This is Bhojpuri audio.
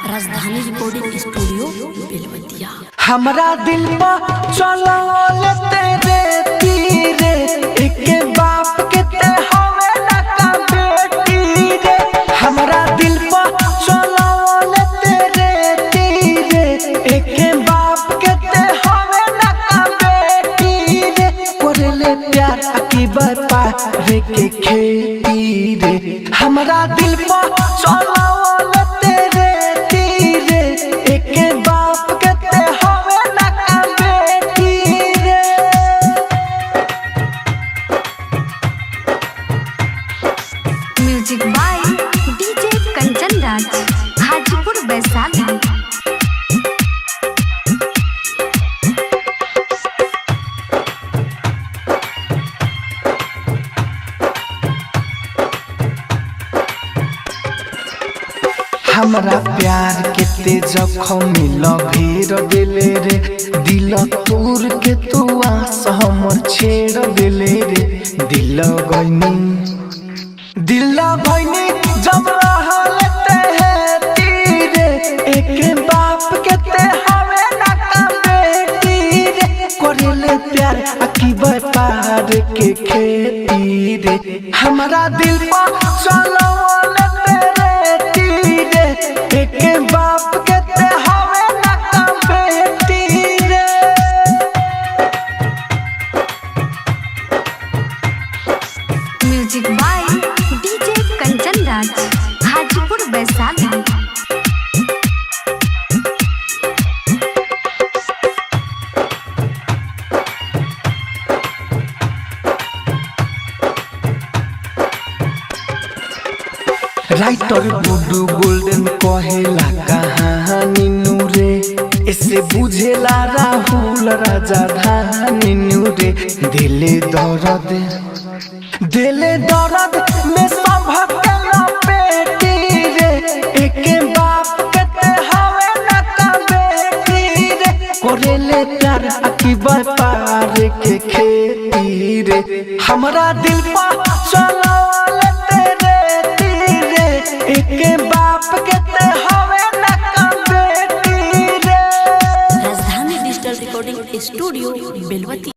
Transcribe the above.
राजधानी रिकॉर्डिंग स्टूडियो बेलवतिया। हमरा दिल पर चलो तेरे तीरे एक बाप के ते हवे ना का बेटी रे। हमरा दिल पर चलो तेरे तीरे एक बाप के ते हवे ना का बेटी रे। करले प्यार की बता रे के खेती रे। हमरा दिल पर चलो music by DJ Kanchan Raj, Hajipur Vaishali. हमरा प्यार के ते जखम लभेर देले रे। दिल तोर के तू आस हमर छेड़ देले रे। दिल भैनी जब रहल ते तीरे एक बाप के ते हवे ना का बेटी रे। करले प्यार की व्यापार के खेती रे। हमरा दिल पर चलो एक बाप के ते हवे ना का बेटी रे। Music by DJ Kanchan Raj, Hajipur Vaishali. Writer Guddu golden कहेला कहानी नूरे। इसे बुझेला राहुल राजा धानी नूरे। दिले दर्द में संभकेला बेटी रे। एक बाप के ते हवे ना का बेटी रे। करले प्यार की व्यापार के खेती रे। हमरा दिल पर चलो एक बाप के ते हवे ना का बेटी रे। राजधानी डिजिटल रिकॉर्डिंग स्टूडियो बेलवतिया।